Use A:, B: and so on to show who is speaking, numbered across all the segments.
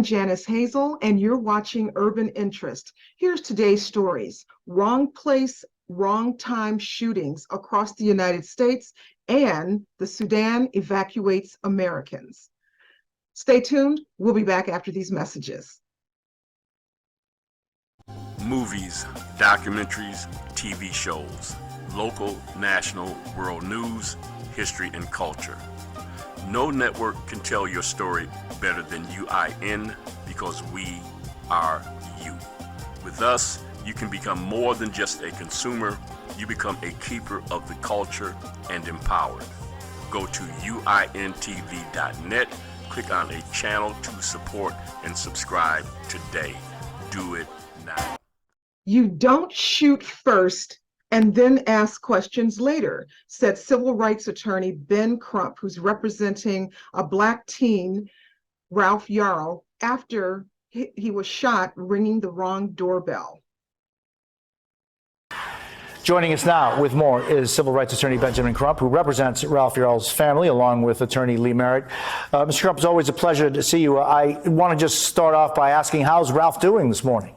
A: Janis Hazel, and you're watching Urban Interest. Here's today's stories: wrong place, wrong time shootings across the United States, and the Sudan evacuates Americans. Stay tuned. We'll be back after these messages.
B: Movies, documentaries, TV shows, local, national, world news, history, and culture. No network can tell your story better than UIN because we are you. With us, you can become more than just a consumer. You become a keeper of the culture and empowered. Go to uintv.net, click on a channel to support and subscribe today. Do it now.
A: You don't shoot first and then ask questions later, said civil rights attorney Ben Crump, who's representing a Black teen, Ralph Yarl, after he was shot ringing the wrong doorbell.
C: Joining us now with more is civil rights attorney Benjamin Crump, who represents Ralph Yarl's family, along with attorney Lee Merritt. Mr. Crump, it's always a pleasure to see you. I want to just start off by asking, how's Ralph doing this morning?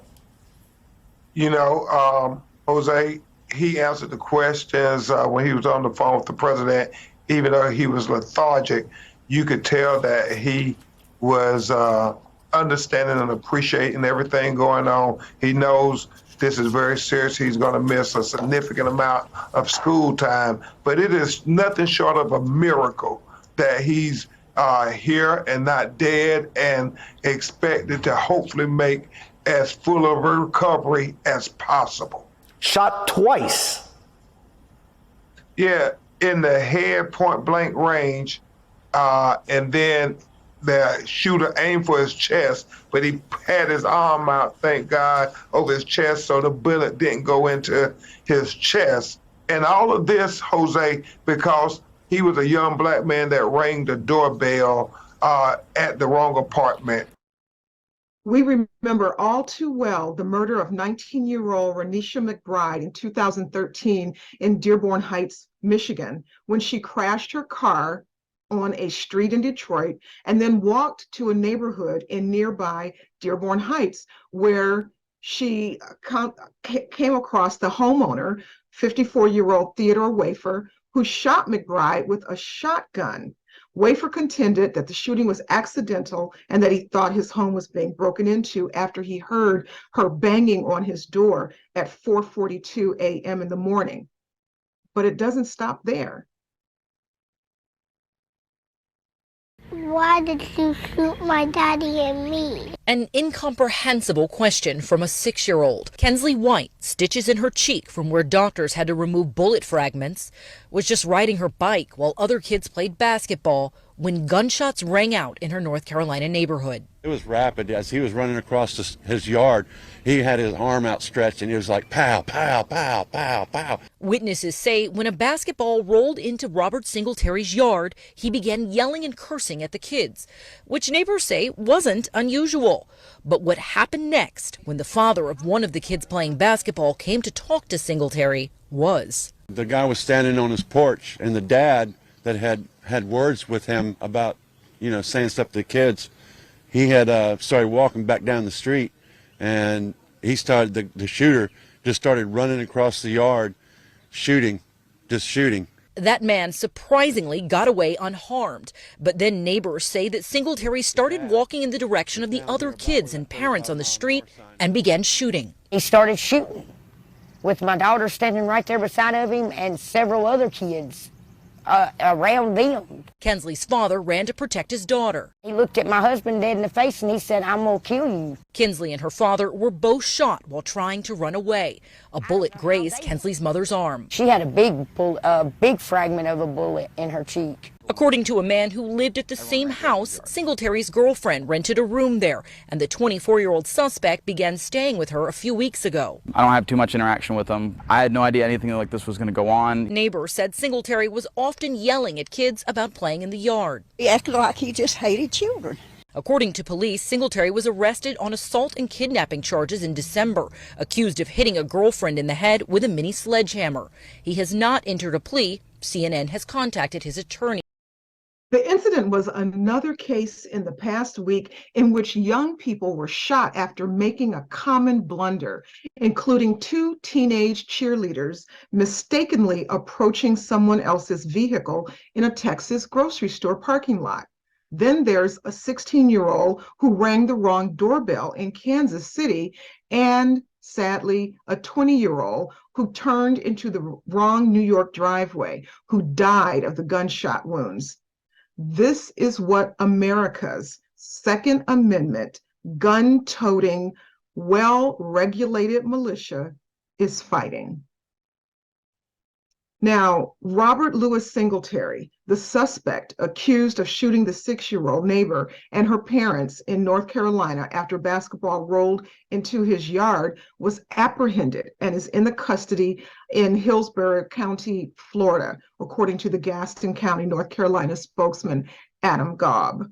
D: You know, Jose, he answered the questions when he was on the phone with the president. Even though he was lethargic, you could tell that he was understanding and appreciating everything going on. He knows this is very serious. He's going to miss a significant amount of school time, but it is nothing short of a miracle that he's here and not dead, and expected to hopefully make as full of a recovery as possible.
C: Shot twice.
D: Yeah, in the head, point blank range, and then the shooter aimed for his chest, but he had his arm out, thank God, over his chest, so the bullet didn't go into his chest. And all of this, Jose, because he was a young Black man that rang the doorbell at the wrong apartment.
A: We remember all too well the murder of 19-year-old Renisha McBride in 2013 in Dearborn Heights, Michigan, when she crashed her car on a street in Detroit and then walked to a neighborhood in nearby Dearborn Heights, where she came across the homeowner, 54-year-old Theodore Wafer, who shot McBride with a shotgun. Wafer contended that the shooting was accidental and that he thought his home was being broken into after he heard her banging on his door at 4:42 a.m. in the morning. But it doesn't stop there.
E: Why did you shoot my daddy and me?
F: An incomprehensible question from a 6-year-old. Kensley White, stitches in her cheek from where doctors had to remove bullet fragments, was just riding her bike while other kids played basketball when gunshots rang out in her North Carolina neighborhood.
G: It was rapid. As he was running across his yard, he had his arm outstretched and it was like pow, pow, pow, pow, pow.
F: Witnesses say when a basketball rolled into Robert Singletary's yard, he began yelling and cursing at the kids, which neighbors say wasn't unusual. But what happened next when the father of one of the kids playing basketball came to talk to Singletary was.
G: The guy was standing on his porch, and the dad that had words with him about, saying stuff to the kids, he had started walking back down the street, and he started, the shooter just started running across the yard, shooting.
F: That man surprisingly got away unharmed, but then neighbors say that Singletary started walking in the direction of the other kids and parents on the street and began shooting.
H: He started shooting with my daughter standing right there beside of him and several other kids around them.
F: Kensley's father ran to protect his daughter.
H: He looked at my husband dead in the face and he said, "I'm gonna kill you."
F: Kinsley and her father were both shot while trying to run away. A bullet grazed Kensley's mother's arm.
H: She had a big fragment of a bullet in her cheek.
F: According to a man who lived at the same house, Singletary's girlfriend rented a room there, and the 24-year-old suspect began staying with her a few weeks ago.
I: I don't have too much interaction with him. I had no idea anything like this was going to go on.
F: Neighbors said Singletary was often yelling at kids about playing in the yard.
J: He acted like he just hated children.
F: According to police, Singletary was arrested on assault and kidnapping charges in December, accused of hitting a girlfriend in the head with a mini sledgehammer. He has not entered a plea. CNN has contacted his attorney.
A: The incident was another case in the past week in which young people were shot after making a common blunder, including two teenage cheerleaders mistakenly approaching someone else's vehicle in a Texas grocery store parking lot. Then there's a 16-year-old who rang the wrong doorbell in Kansas City, and sadly, a 20-year-old who turned into the wrong New York driveway, who died of the gunshot wounds. This is what America's Second Amendment, gun-toting, well-regulated militia is fighting. Now, Robert Louis Singletary, the suspect accused of shooting the 6-year-old neighbor and her parents in North Carolina after basketball rolled into his yard, was apprehended and is in the custody in Hillsborough County, Florida, according to the Gaston County, North Carolina spokesman, Adam Gobb.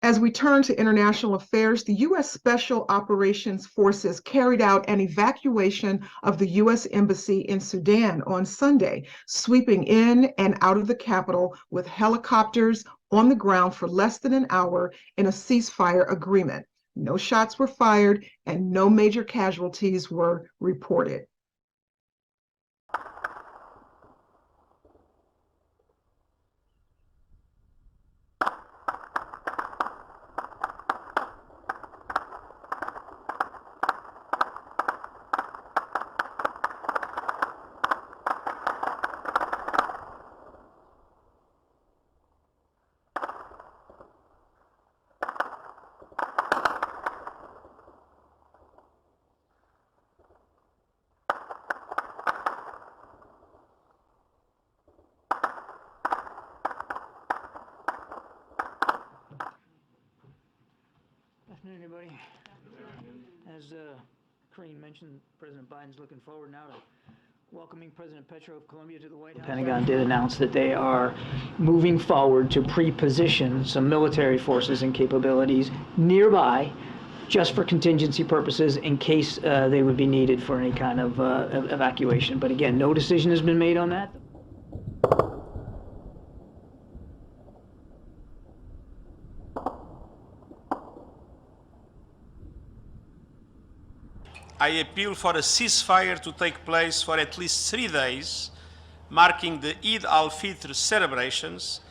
A: As we turn to international affairs, the U.S. Special Operations Forces carried out an evacuation of the U.S. Embassy in Sudan on Sunday, sweeping in and out of the capital with helicopters on the ground for less than an hour in a ceasefire agreement. No shots were fired and no major casualties were reported.
K: Afternoon, everybody. As Karine mentioned, President Biden's looking forward now to welcoming President Petro of Colombia to the White House. The Pentagon did announce that they are moving forward to pre-position some military forces and capabilities nearby just for contingency purposes in case they would be needed for any kind of evacuation. But again, no decision has been made on that.
L: I appeal for a ceasefire to take place for at least 3 days, marking the Eid al-Fitr celebrations,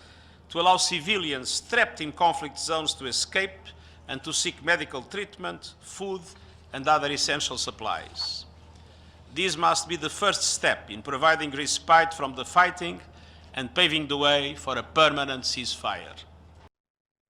L: to allow civilians trapped in conflict zones to escape and to seek medical treatment, food, and other essential supplies. This must be the first step in providing respite from the fighting and paving the way for a permanent ceasefire.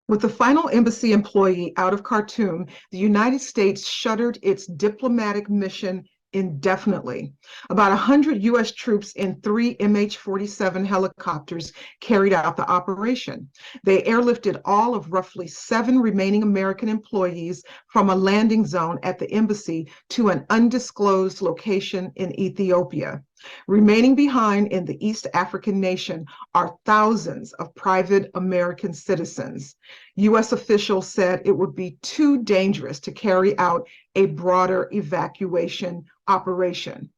A: With the final embassy employee out of Khartoum, the United States shuttered its diplomatic mission indefinitely. About 100 U.S. troops in 3 MH-47 helicopters carried out the operation. They airlifted all of roughly 7 remaining American employees from a landing zone at the embassy to an undisclosed location in Ethiopia. Remaining behind in the East African nation are thousands of private American citizens. U.S. officials said it would be too dangerous to carry out a broader evacuation operation.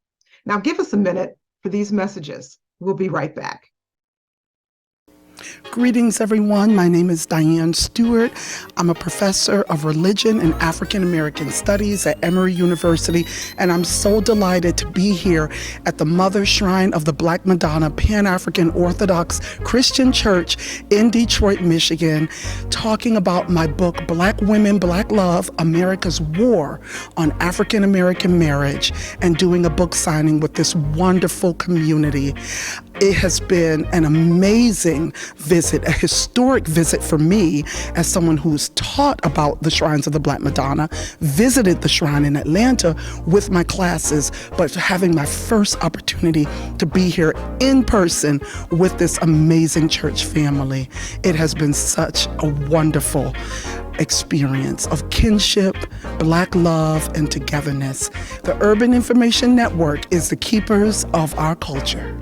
A: Now, give us a minute for these messages. We'll be right back.
M: Greetings, everyone. My name is Diane Stewart. I'm a professor of religion and African American studies at Emory University, and I'm so delighted to be here at the Mother Shrine of the Black Madonna Pan-African Orthodox Christian Church in Detroit, Michigan, talking about my book, Black Women, Black Love, America's War on African American Marriage, and doing a book signing with this wonderful community. It has been an amazing visit, a historic visit for me as someone who's taught about the shrines of the Black Madonna, visited the shrine in Atlanta with my classes, but having my first opportunity to be here in person with this amazing church family. It has been such a wonderful experience of kinship, Black love, and togetherness. The Urban Information Network is the keepers of our culture.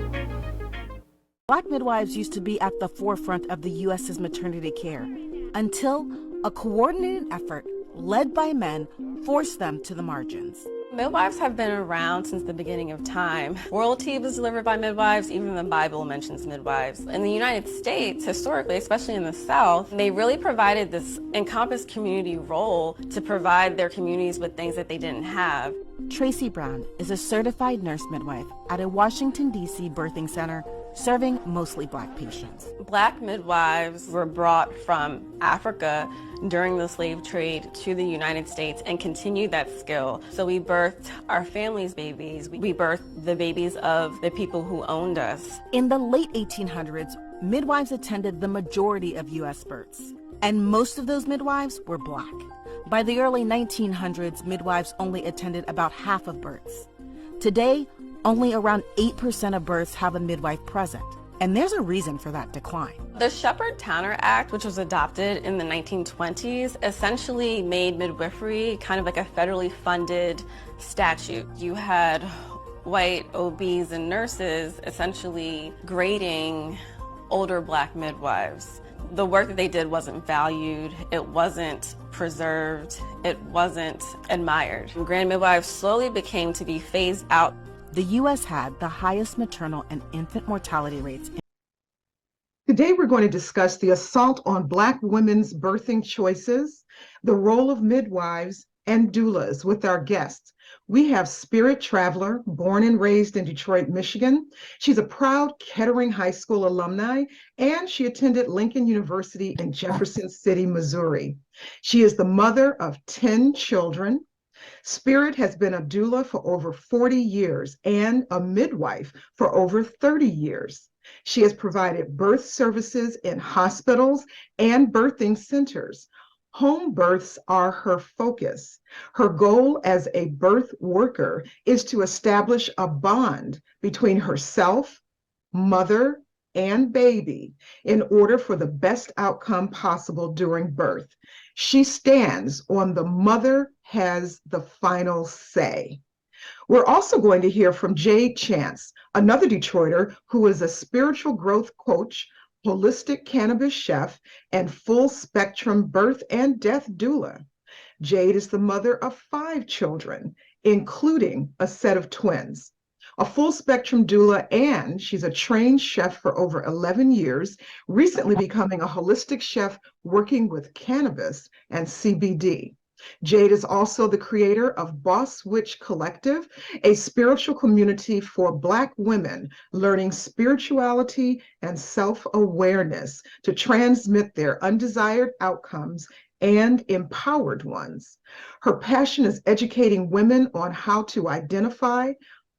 N: Black midwives used to be at the forefront of the U.S.'s maternity care until a coordinated effort led by men forced them to the margins.
O: Midwives have been around since the beginning of time. Royalty was delivered by midwives, even the Bible mentions midwives. In the United States, historically, especially in the South, they really provided this encompassed community role to provide their communities with things that they didn't have.
N: Tracy Brown is a certified nurse midwife at a Washington, D.C. birthing center serving mostly Black patients.
O: Black midwives were brought from Africa during the slave trade to the United States and continued that skill. So we birthed our family's babies. We birthed the babies of the people who owned us.
N: In the late 1800s, midwives attended the majority of U.S. births, and most of those midwives were Black. By the early 1900s, midwives only attended about half of births. Today, only around 8% of births have a midwife present, and there's a reason for that decline.
O: The Shepard-Towner Act, which was adopted in the 1920s, essentially made midwifery kind of like a federally funded statute. You had white OBs and nurses essentially grading older Black midwives. The work that they did wasn't valued, it wasn't preserved, it wasn't admired. Grand midwives slowly became to be phased out.
N: The U.S. had the highest maternal and infant mortality rates.
A: Today, we're going to discuss the assault on Black women's birthing choices, the role of midwives, and doulas with our guests. We have Spirit Traveler, born and raised in Detroit, Michigan. She's a proud Kettering High School alumni, and she attended Lincoln University in Jefferson City, Missouri. She is the mother of 10 children. Spirit has been a doula for over 40 years and a midwife for over 30 years. She has provided birth services in hospitals and birthing centers. Home births are her focus. Her goal as a birth worker is to establish a bond between herself, mother, and baby in order for the best outcome possible during birth. She stands on the mother has the final say. We're also going to hear from Jade Chance, another Detroiter who is a spiritual growth coach, holistic cannabis chef, and full spectrum birth and death doula. Jade is the mother of 5 children, including a set of twins. A full spectrum doula, and she's a trained chef for over 11 years, recently becoming a holistic chef working with cannabis and CBD. Jade is also the creator of Boss Witch Collective, a spiritual community for Black women learning spirituality and self-awareness to transmit their undesired outcomes and empowered ones. Her passion is educating women on how to identify,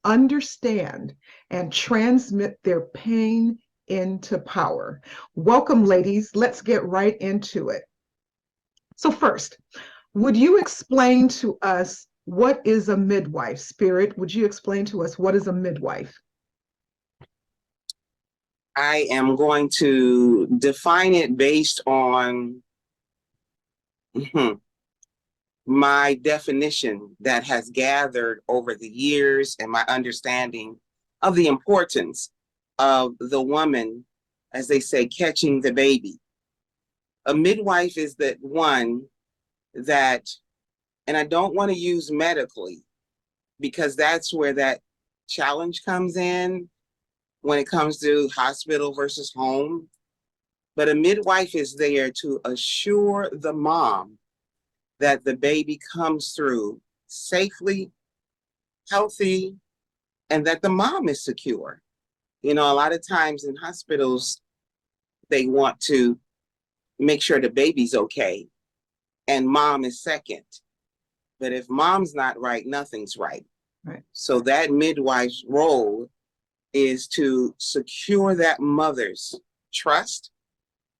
A: understand, and transmit their pain into power. Welcome, ladies. Let's get right into it. So first, would you explain to us what is a midwife? Spirit, would you explain to us what is a midwife?
P: I am going to define it based on my definition that has gathered over the years and my understanding of the importance of the woman, as they say, catching the baby. A midwife is that one that, and I don't want to use medically because that's where that challenge comes in when it comes to hospital versus home. But a midwife is there to assure the mom that the baby comes through safely, healthy, and that the mom is secure. You know, a lot of times in hospitals, they want to make sure the baby's okay, and mom is second. But if mom's not right, nothing's right.
A: Right.
P: So that midwife's role is to secure that mother's trust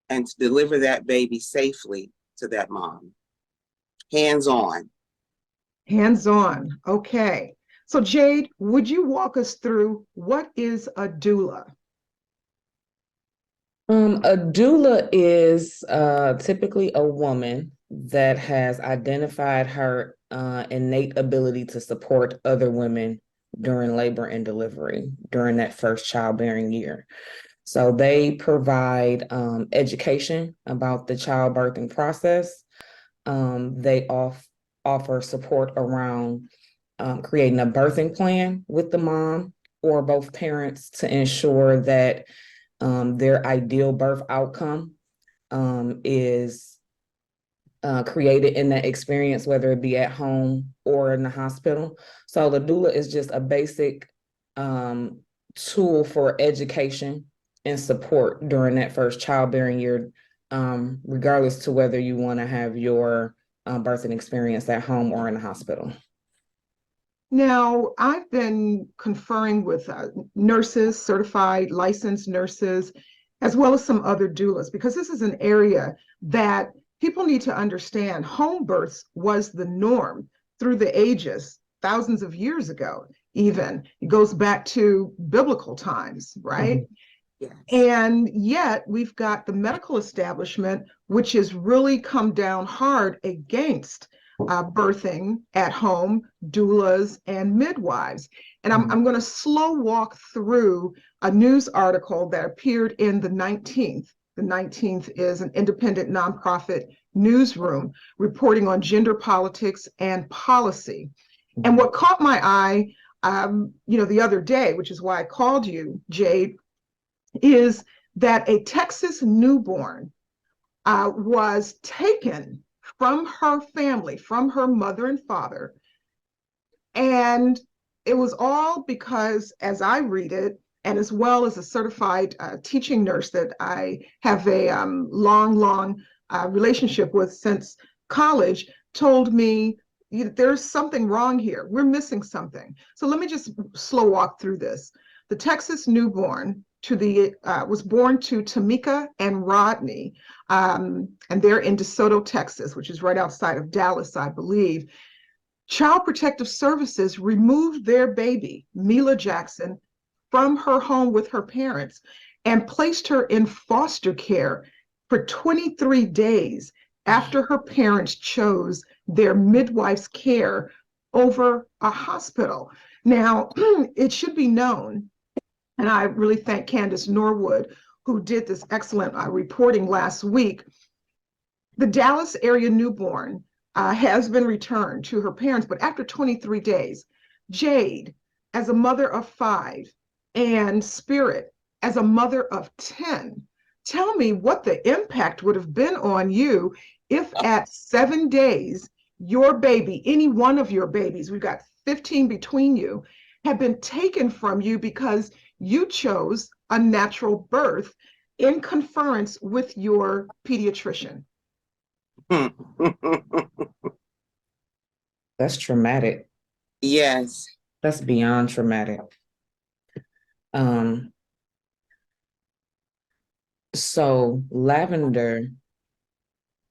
P: and to deliver that baby safely to that mom. Hands-on.
A: Hands-on. Okay. So Jade, would you walk us through what is a doula?
Q: A doula is typically a woman that has identified her innate ability to support other women during labor and delivery during that first childbearing year. So they provide education about the childbirthing process. They offer support around creating a birthing plan with the mom or both parents to ensure that their ideal birth outcome is created in that experience, whether it be at home or in the hospital. So the doula is just a basic tool for education and support during that first childbearing year, regardless to whether you want to have your birthing experience at home or in the hospital.
A: Now, I've been conferring with nurses, certified, licensed nurses, as well as some other doulas, because this is an area that people need to understand. Home births was the norm through the ages, thousands of years ago, even. It goes back to biblical times, right?
P: Yes.
A: And yet we've got the medical establishment, which has really come down hard against birthing at home, doulas, and midwives. And I'm going to slow walk through a news article that appeared in the 19th. The 19th is an independent nonprofit newsroom reporting on gender politics and policy. And what caught my eye, the other day, which is why I called you, Jade, is that a Texas newborn was taken from her family, from her mother and father. And it was all because, as I read it, and as well as a certified teaching nurse that I have a long relationship with since college, told me there's something wrong here. We're missing something. So let me just slow walk through this. The Texas newborn was born to Tamika and Rodney, and they're in DeSoto, Texas, which is right outside of Dallas, I believe. Child Protective Services removed their baby, Mila Jackson, from her home with her parents and placed her in foster care for 23 days after her parents chose their midwife's care over a hospital. Now, it should be known, and I really thank Candace Norwood, who did this excellent reporting last week. The Dallas area newborn has been returned to her parents, but after 23 days, Jade, as a mother of 5, and Spirit, as a mother of 10, tell me what the impact would have been on you if at 7 days, your baby, any one of your babies, we've got 15 between you, had been taken from you because you chose a natural birth in conference with your pediatrician.
Q: That's traumatic.
P: Yes.
Q: That's beyond traumatic. So Lavender,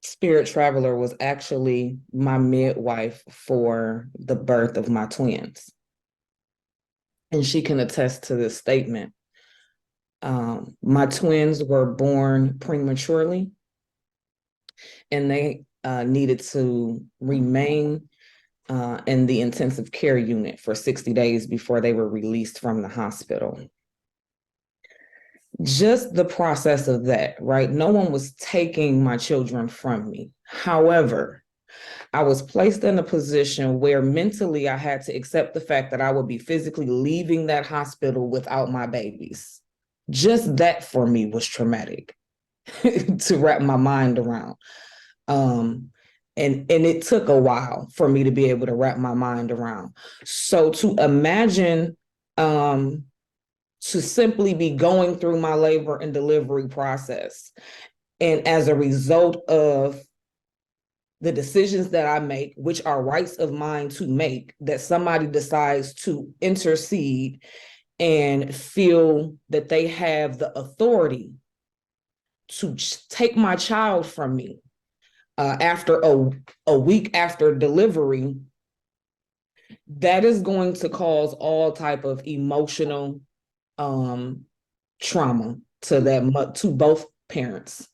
Q: Spirit Traveler, was actually my midwife for the birth of my twins. And she can attest to this statement. My twins were born prematurely, and they needed to remain in the intensive care unit for 60 days before they were released from the hospital. Just the process of that, right? No one was taking my children from me. However, I was placed in a position where mentally I had to accept the fact that I would be physically leaving that hospital without my babies. Just that for me was traumatic to wrap my mind around. And it took a while for me to be able to wrap my mind around. So to imagine to simply be going through my labor and delivery process, and as a result of the decisions that I make, which are rights of mine to make, that somebody decides to intercede and feel that they have the authority to take my child from me after a week after delivery, that is going to cause all type of emotional trauma to both parents.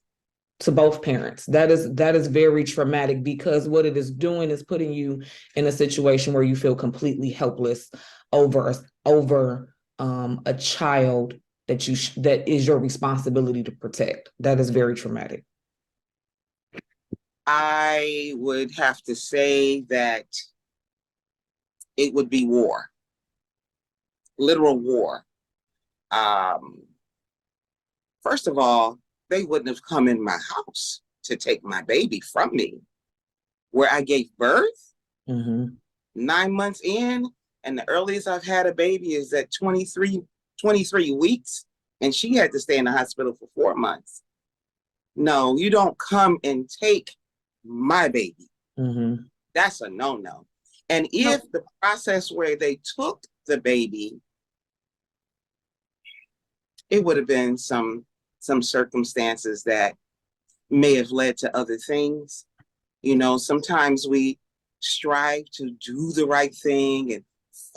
Q: That is very traumatic, because what it is doing is putting you in a situation where you feel completely helpless over a child that is your responsibility to protect. That is very traumatic.
P: I would have to say that it would be war, literal war. First of all, they wouldn't have come in my house to take my baby from me, where I gave birth 9 months in, and the earliest I've had a baby is at 23 weeks, and she had to stay in the hospital for 4 months. No, you don't come and take my baby. That's a no-no. And if the process where they took the baby, it would have been some circumstances that may have led to other things. You know, sometimes we strive to do the right thing and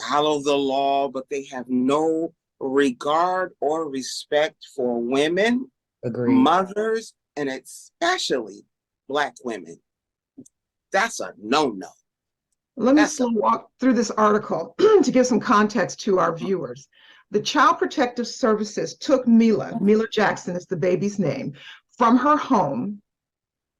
P: follow the law, but they have no regard or respect for women, mothers, and especially Black women. That's a no-no.
A: Let me slow walk through this article to give some context to our viewers. The Child Protective Services took Mila Jackson is the baby's name, from her home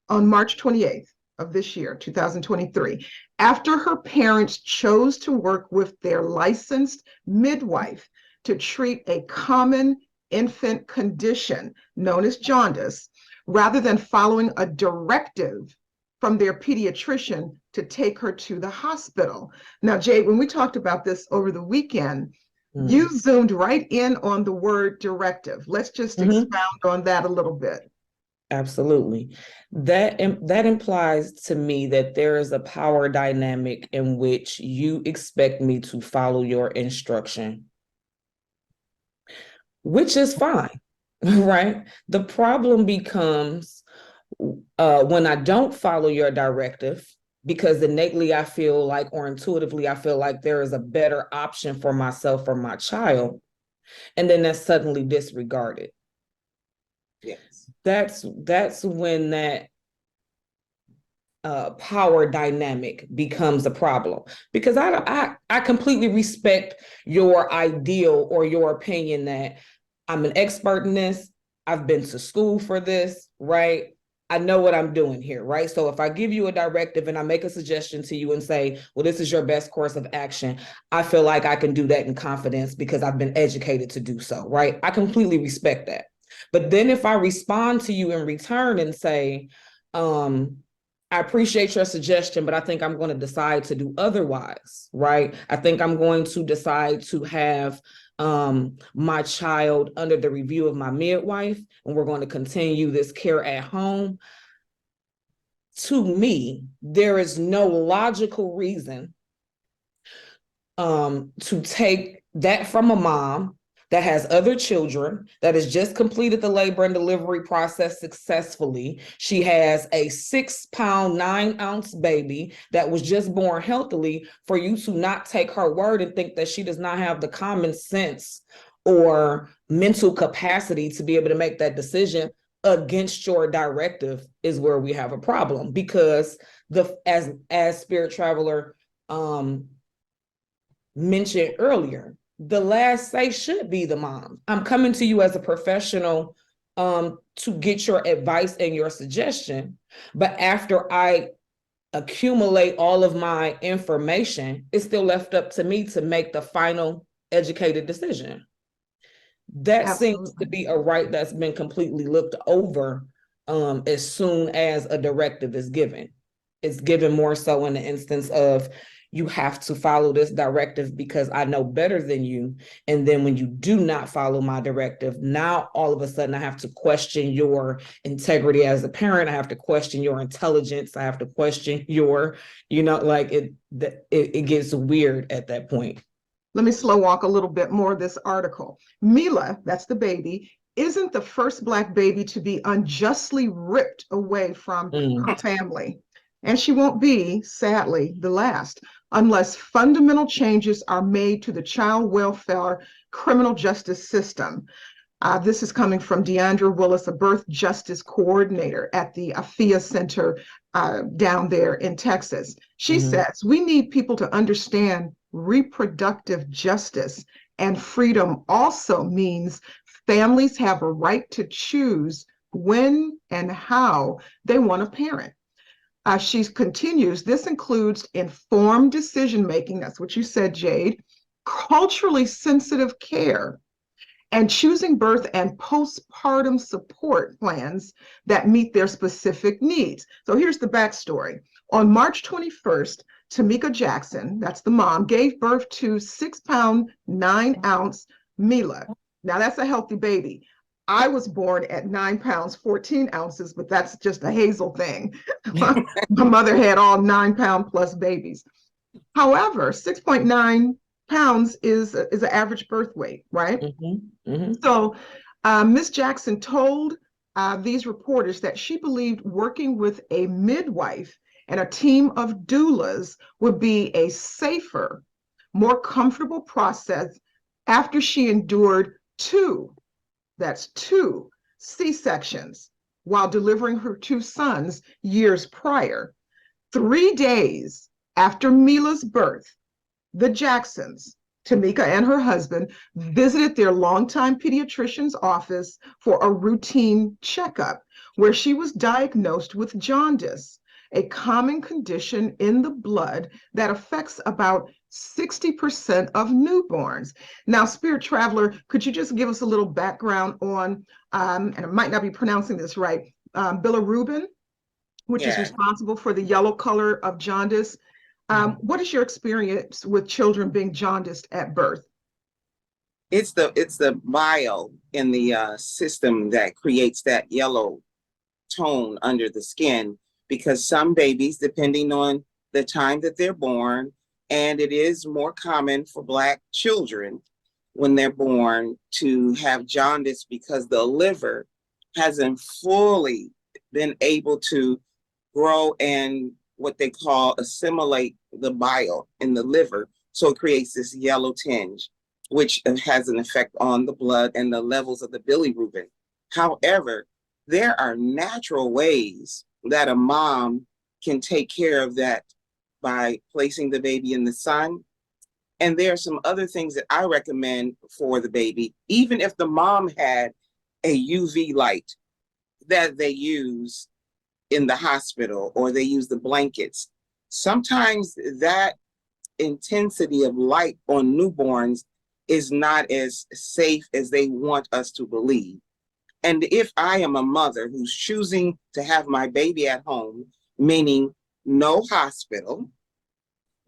A: on March 28th of this year, 2023, after her parents chose to work with their licensed midwife to treat a common infant condition known as jaundice, rather than following a directive from their pediatrician to take her to the hospital. Now, Jade, when we talked about this over the weekend, you zoomed right in on the word directive. Let's just expound on that a little bit.
Q: Absolutely. That implies to me that there is a power dynamic in which you expect me to follow your instruction, which is fine, right? The problem becomes when I don't follow your directive, because innately I feel like, or intuitively I feel like there is a better option for myself or my child, and then that's suddenly disregarded.
P: Yes.
Q: That's when that power dynamic becomes a problem, because I completely respect your ideal or your opinion that I'm an expert in this. I've been to school for this, right? I know what I'm doing here, right? So if I give you a directive and I make a suggestion to you and say, well, this is your best course of action, I feel like I can do that in confidence because I've been educated to do so, right? I completely respect that. But then if I respond to you in return and say, I appreciate your suggestion, but I think I'm going to decide to do otherwise, right? I think I'm going to decide to have my child under the review of my midwife, and we're going to continue this care at home. To me, there is no logical reason to take that from a mom that has other children, that has just completed the labor and delivery process successfully. She has a 6-pound, 9-ounce baby that was just born healthily, for you to not take her word and think that she does not have the common sense or mental capacity to be able to make that decision against your directive is where we have a problem. Because as Spirit Traveler mentioned earlier, the last say should be the mom. I'm coming to you as a professional to get your advice and your suggestion. But after I accumulate all of my information, it's still left up to me to make the final educated decision. That seems to be a right that's been completely looked over as soon as a directive is given. It's given more so in the instance of, you have to follow this directive because I know better than you. And then when you do not follow my directive, now all of a sudden I have to question your integrity as a parent. I have to question your intelligence. I have to question your, like it gets weird at that point.
A: Let me slow walk a little bit more of this article. Mila, that's the baby, isn't the first Black baby to be unjustly ripped away from her family. And she won't be, sadly, the last, unless fundamental changes are made to the child welfare criminal justice system. This is coming from Deandra Willis, a birth justice coordinator at the AFIA Center down there in Texas. She says, we need people to understand reproductive justice and freedom also means families have a right to choose when and how they want to parent. She continues, this includes informed decision making, that's what you said, Jade, culturally sensitive care, and choosing birth and postpartum support plans that meet their specific needs. So here's the backstory. On March 21st, Tamika Jackson, that's the mom, gave birth to 6-pound, 9-ounce Mila. Now that's a healthy baby. I was born at 9 pounds, 14 ounces, but that's just a Hazel thing. My mother had all 9-pound plus babies. However, 6.9 pounds is an average birth weight, right? So Miss Jackson told these reporters that she believed working with a midwife and a team of doulas would be a safer, more comfortable process after she endured two C-sections while delivering her 2 sons years prior. 3 days after Mila's birth, the Jacksons, Tamika and her husband, visited their longtime pediatrician's office for a routine checkup where she was diagnosed with jaundice, a common condition in the blood that affects about 60% of newborns. Now, Spirit Traveler, could you just give us a little background on, and I might not be pronouncing this right, bilirubin, which is responsible for the yellow color of jaundice. What is your experience with children being jaundiced at birth?
P: It's the bile in the system that creates that yellow tone under the skin, because some babies, depending on the time that they're born, and it is more common for Black children when they're born to have jaundice because the liver hasn't fully been able to grow and what they call assimilate the bile in the liver. So it creates this yellow tinge, which has an effect on the blood and the levels of the bilirubin. However, there are natural ways that a mom can take care of that by placing the baby in the sun. And there are some other things that I recommend for the baby, even if the mom had a UV light that they use in the hospital or they use the blankets. Sometimes that intensity of light on newborns is not as safe as they want us to believe. And if I am a mother who's choosing to have my baby at home, meaning no hospital,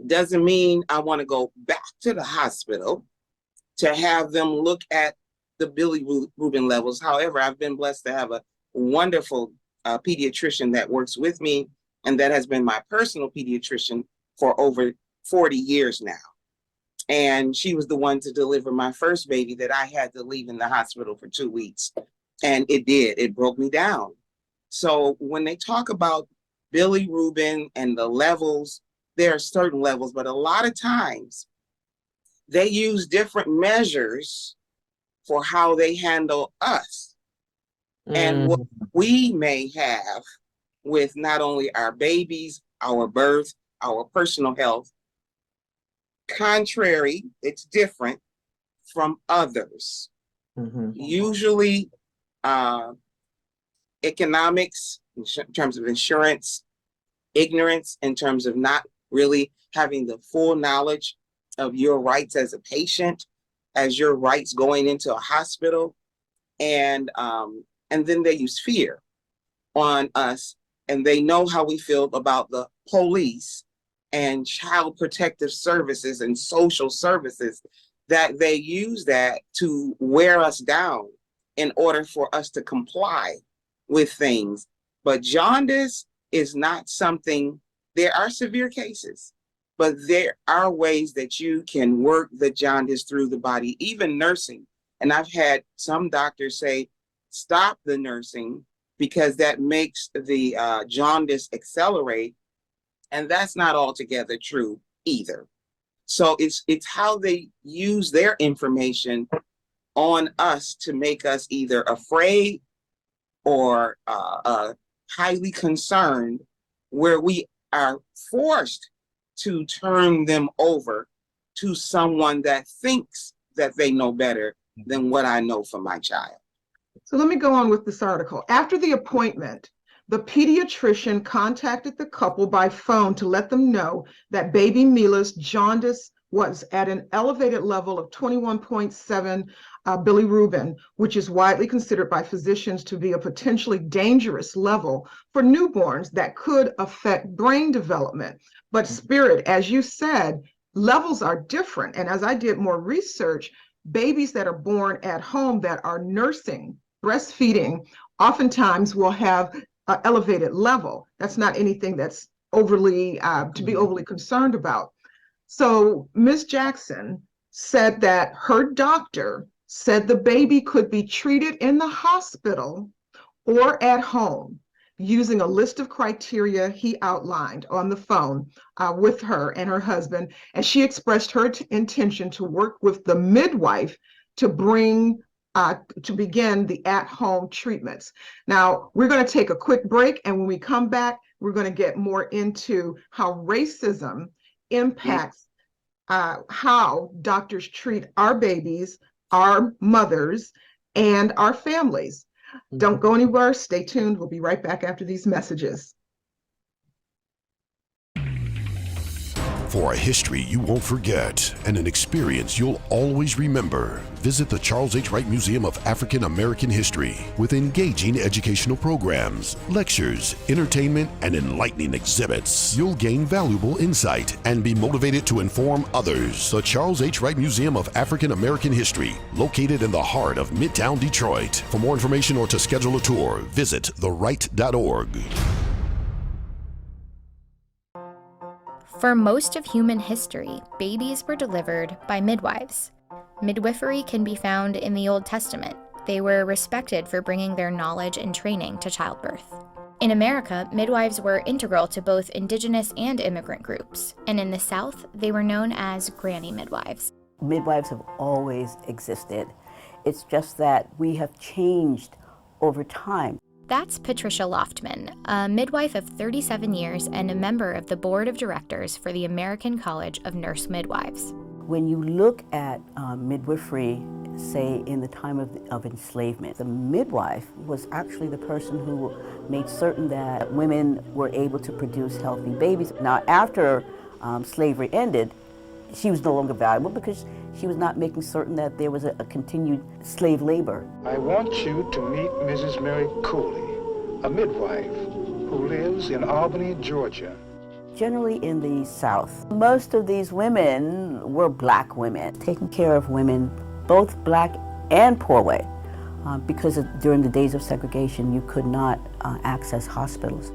P: doesn't mean I want to go back to the hospital to have them look at the bilirubin levels. However, I've been blessed to have a wonderful pediatrician that works with me, and that has been my personal pediatrician for over 40 years now. And she was the one to deliver my first baby that I had to leave in the hospital for 2 weeks. And it broke me down. So when they talk about bilirubin and the levels, there are certain levels, but a lot of times they use different measures for how they handle us. And what we may have with not only our babies, our birth, our personal health, contrary, it's different from others. Usually economics in terms of insurance, ignorance in terms of not really having the full knowledge of your rights as a patient, as your rights going into a hospital, and then they use fear on us, and they know how we feel about the police and child protective services and social services, that they use that to wear us down in order for us to comply with things. But jaundice is not something, there are severe cases, but there are ways that you can work the jaundice through the body, even nursing. And I've had some doctors say, stop the nursing because that makes the jaundice accelerate. And that's not altogether true either. So it's how they use their information on us to make us either afraid or highly concerned, where we are forced to turn them over to someone that thinks that they know better than what I know for my child.
A: So let me go on with this article. After the appointment, The pediatrician contacted the couple by phone to let them know that baby Mila's jaundice was at an elevated level of 21.7 bilirubin, which is widely considered by physicians to be a potentially dangerous level for newborns that could affect brain development. But Spirit, as you said, levels are different. And as I did more research, babies that are born at home that are nursing, breastfeeding, oftentimes will have an elevated level. That's not anything that's overly to be overly concerned about. So Ms. Jackson said that her doctor said the baby could be treated in the hospital or at home using a list of criteria he outlined on the phone with her and her husband. And she expressed her intention to work with the midwife to begin the at-home treatments. Now, we're going to take a quick break, and when we come back, we're going to get more into how racism impacts how doctors treat our babies, our mothers, and our families. Don't go anywhere. Stay tuned. We'll be right back after these messages.
R: For a history you won't forget and an experience you'll always remember, visit the Charles H. Wright Museum of African American History with engaging educational programs, lectures, entertainment, and enlightening exhibits. You'll gain valuable insight and be motivated to inform others. The Charles H. Wright Museum of African American History, located in the heart of Midtown Detroit. For more information or to schedule a tour, visit theright.org.
S: For most of human history, babies were delivered by midwives. Midwifery can be found in the Old Testament. They were respected for bringing their knowledge and training to childbirth. In America, midwives were integral to both indigenous and immigrant groups, and in the South, they were known as granny midwives.
J: Midwives have always existed. It's just that we have changed over time.
S: That's Patricia Loftman, a midwife of 37 years and a member of the board of directors for the American College of Nurse Midwives.
J: When you look at midwifery, say in the time of enslavement, the midwife was actually the person who made certain that women were able to produce healthy babies. Now, after slavery ended, she was no longer valuable because she was not making certain that there was a continued slave labor.
T: I want you to meet Mrs. Mary Cooley, a midwife who lives in Albany, Georgia.
J: Generally in the South, most of these women were black women, taking care of women, both black and poor white, because during the days of segregation, you could not access hospitals.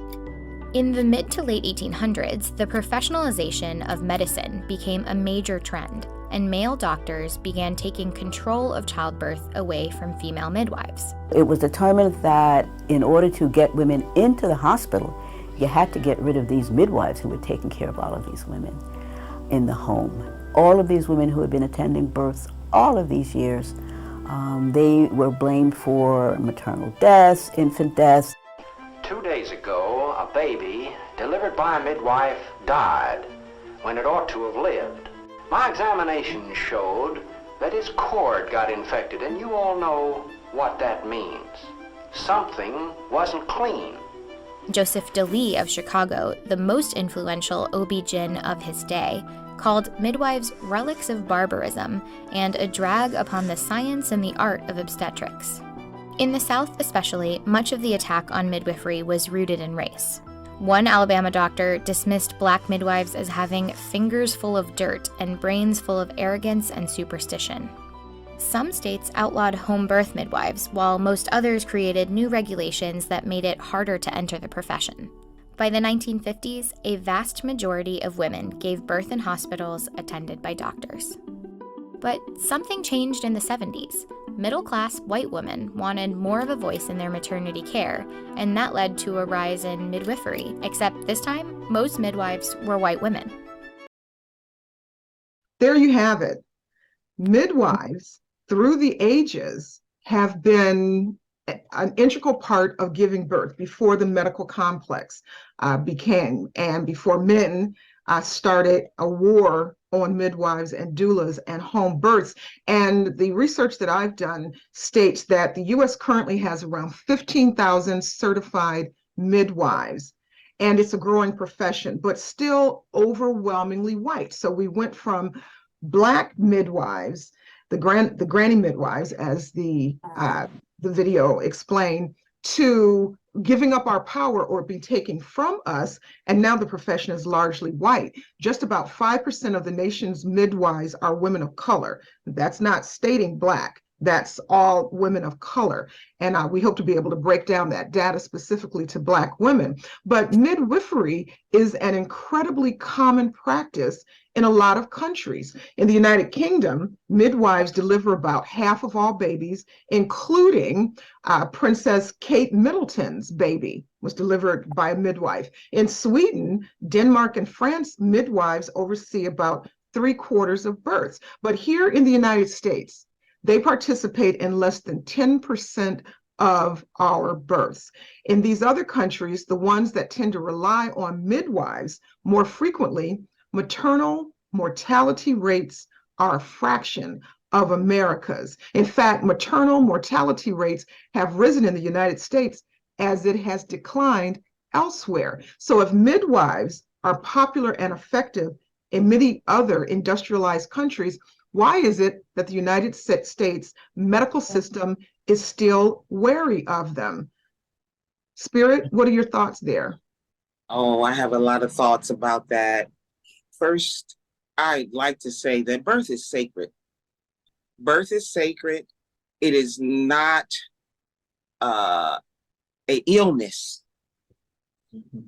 S: In the mid to late 1800s, the professionalization of medicine became a major trend, and male doctors began taking control of childbirth away from female midwives.
J: It was determined that in order to get women into the hospital, you had to get rid of these midwives who were taking care of all of these women in the home. All of these women who had been attending births all of these years, they were blamed for maternal deaths, infant deaths.
U: 2 days ago, a baby delivered by a midwife died when it ought to have lived. My examination showed that his cord got infected, and you all know what that means. Something wasn't clean.
S: Joseph DeLee of Chicago, the most influential OB-GYN of his day, called midwives relics of barbarism and a drag upon the science and the art of obstetrics. In the South especially, much of the attack on midwifery was rooted in race. One Alabama doctor dismissed black midwives as having fingers full of dirt and brains full of arrogance and superstition. Some states outlawed home birth midwives, while most others created new regulations that made it harder to enter the profession. By the 1950s, a vast majority of women gave birth in hospitals attended by doctors. But something changed in the 70s. Middle-class white women wanted more of a voice in their maternity care, and that led to a rise in midwifery, except this time, most midwives were white women.
A: There you have it. Midwives, through the ages, have been an integral part of giving birth before the medical complex became, and before men started a war on midwives and doulas and home births. And the research that I've done states that the U.S. currently has around 15,000 certified midwives. And it's a growing profession, but still overwhelmingly white. So we went from Black midwives, the granny midwives, as the video explained, to giving up our power or being taken from us, and now the profession is largely white. Just about 5% of the nation's midwives are women of color. That's not stating Black. That's all women of color. And we hope to be able to break down that data specifically to Black women. But midwifery is an incredibly common practice in a lot of countries. In the United Kingdom, midwives deliver about half of all babies, including Princess Kate Middleton's baby was delivered by a midwife. In Sweden, Denmark, and France, midwives oversee about 3/4 of births. But here in the United States, they participate in less than 10% of our births. In these other countries, the ones that tend to rely on midwives more frequently, maternal mortality rates are a fraction of America's. In fact, maternal mortality rates have risen in the United States as it has declined elsewhere. So if midwives are popular and effective in many other industrialized countries, why is it that the United States medical system is still wary of them? Spirit, what are your thoughts there?
P: Oh, I have a lot of thoughts about that. First, I'd like to say that birth is sacred. Birth is sacred. It is not an illness.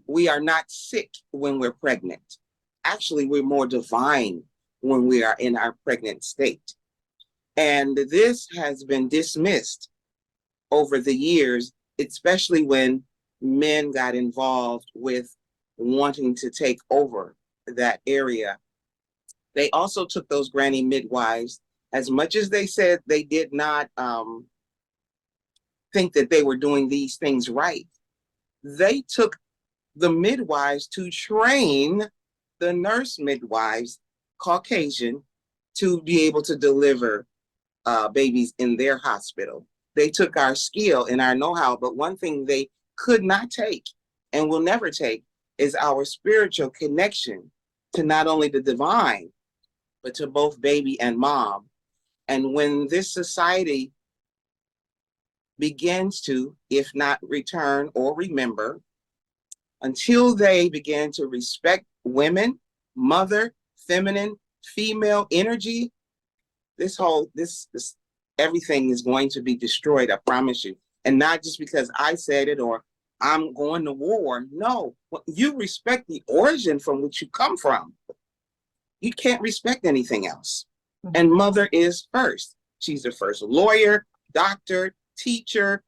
P: We are not sick when we're pregnant. Actually, we're more divine when we are in our pregnant state. And this has been dismissed over the years, especially when men got involved with wanting to take over that area. They also took those granny midwives, as much as they said they did not think that they were doing these things right. They took the midwives to train the nurse midwives, Caucasian, to be able to deliver babies in their hospital. They took our skill and our know-how, but one thing they could not take and will never take is our spiritual connection to not only the divine, but to both baby and mom. And when this society begins to, if not return or remember, until they begin to respect women, mother, feminine, female energy, this everything is going to be destroyed, I promise you. And not just because I said it or I'm going to war. No, you respect the origin from which you come from. You can't respect anything else. And mother is first. She's the first lawyer, doctor, teacher,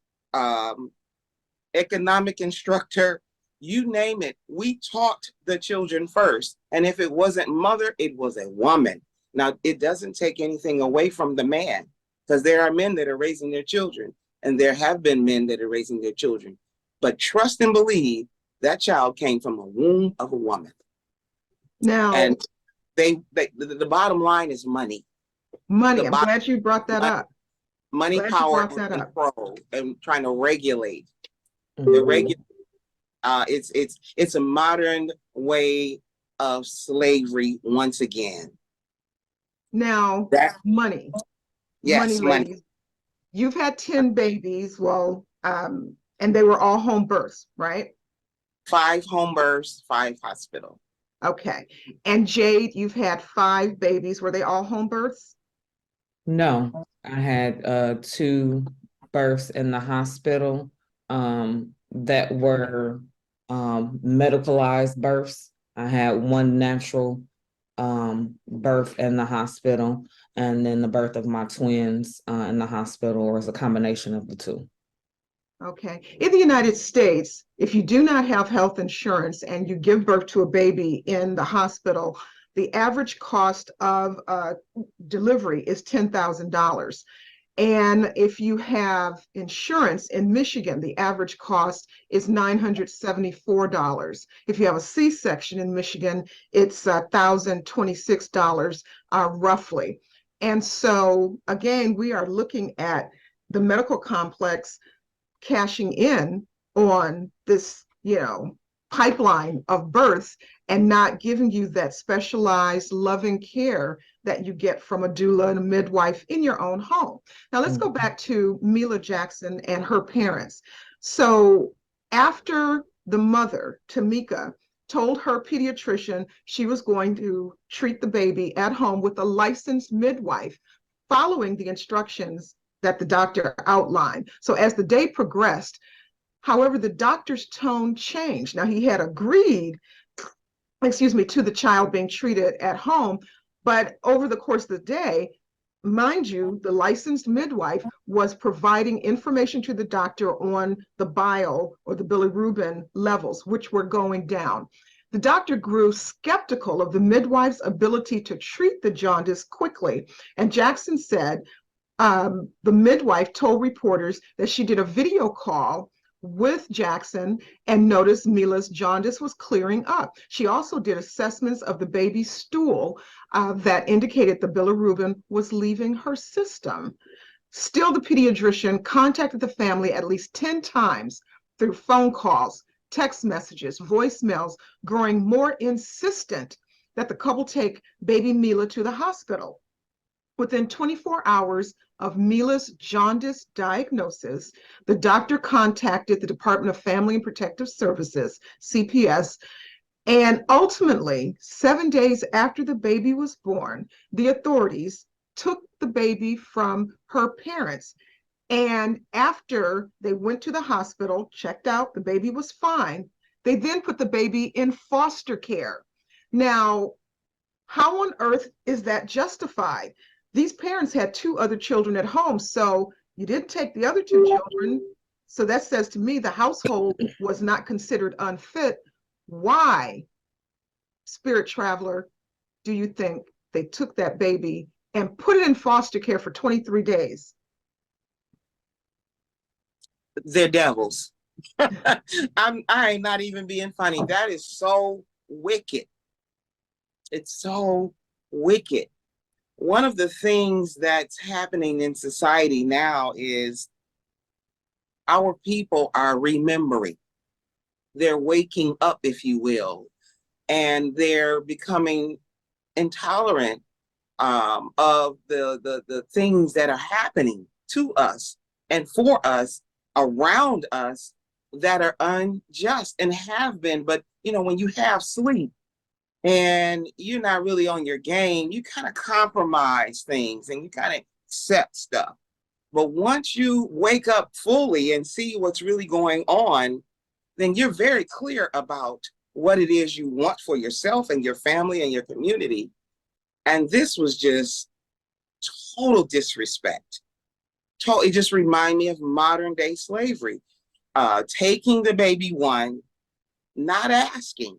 P: economic instructor, you name it. We taught the children first. And if it wasn't mother, it was a woman. Now, it doesn't take anything away from the man, because there are men that are raising their children, and there have been men that are raising their children. But trust and believe that child came from a womb of a woman.
A: Now,
P: and the bottom line is money.
A: Money. I'm glad you brought that up.
P: Money, power, and control, and trying to regulate. It's a modern way of slavery once again.
A: Now, money.
P: Yes,
A: money, ladies. You've had 10 babies, well, and they were all home births, right?
P: 5 home births, 5 hospital.
A: Okay. And Jade, you've had 5 babies. Were they all home births?
Q: No, I had 2 births in the hospital that were medicalized births. I had 1 natural birth in the hospital, and then the birth of my twins in the hospital was a combination of the 2.
A: Okay. In the United States, if you do not have health insurance and you give birth to a baby in the hospital, the average cost of delivery is $10,000. And if you have insurance in Michigan, the average cost is $974. If you have a C-section in Michigan, it's $1,026 roughly. And so, again, we are looking at the medical complex cashing in on this pipeline of births and not giving you that specialized loving care that you get from a doula and a midwife in your own home. Now let's go back to Mila Jackson and her parents. So after the mother, Tamika, told her pediatrician she was going to treat the baby at home with a licensed midwife, following the instructions that the doctor outlined. So as the day progressed, however, the doctor's tone changed. Now, he had agreed, to the child being treated at home, but over the course of the day, mind you, the licensed midwife was providing information to the doctor on the bile or the bilirubin levels, which were going down. The doctor grew skeptical of the midwife's ability to treat the jaundice quickly, and Jackson said the midwife told reporters that she did a video call with Jackson and noticed Mila's jaundice was clearing up. She also did assessments of the baby's stool that indicated the bilirubin was leaving her system. Still, the pediatrician contacted the family at least 10 times through phone calls, text messages, voicemails, growing more insistent that the couple take baby Mila to the hospital. Within 24 hours of Mila's jaundice diagnosis, the doctor contacted the Department of Family and Protective Services, CPS, and ultimately, 7 days after the baby was born, the authorities took the baby from her parents. And after they went to the hospital, checked out, the baby was fine, they then put the baby in foster care. Now, how on earth is that justified? These parents had 2 other children at home, so you didn't take the other 2 children. So that says to me the household was not considered unfit. Why, Spirit Traveler, do you think they took that baby and put it in foster care for 23 days?
P: They're devils. I'm not even being funny. That is so wicked. It's so wicked. One of the things that's happening in society now is our people are remembering. They're waking up, if you will, and they're becoming intolerant of the things that are happening to us and for us, around us, that are unjust and have been. But, when you have sleep, and you're not really on your game, you kind of compromise things and you kind of accept stuff. But once you wake up fully and see what's really going on, then you're very clear about what it is you want for yourself and your family and your community. And this was just total disrespect. It just reminded me of modern day slavery. Taking the baby one, not asking,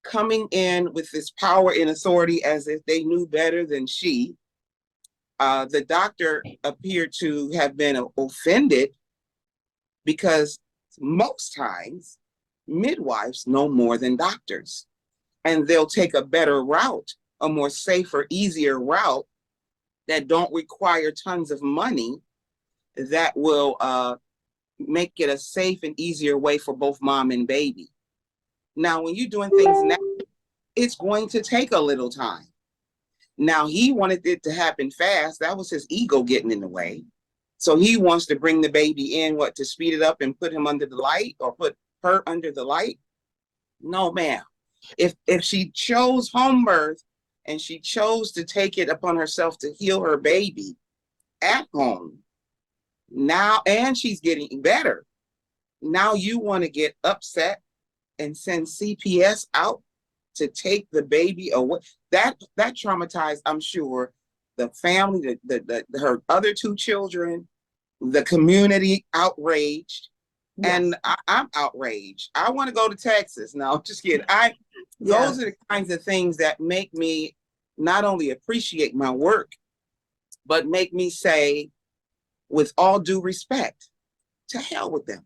P: coming in with this power and authority as if they knew better than she. The doctor appeared to have been offended because most times midwives know more than doctors, and they'll take a better route, a more safer, easier route that don't require tons of money, that will make it a safe and easier way for both mom and baby. Now, when you're doing things now, it's going to take a little time. Now, he wanted it to happen fast. That was his ego getting in the way. So he wants to bring the baby in, to speed it up and put him under the light, or put her under the light? No, ma'am. If she chose home birth and she chose to take it upon herself to heal her baby at home, now, and she's getting better, now you want to get upset and send CPS out to take the baby away. That traumatized, I'm sure, the family, her other 2 children, the community outraged. Yes. And I'm outraged. I want to go to Texas. No, just kidding. Those are the kinds of things that make me not only appreciate my work, but make me say, with all due respect, to hell with them.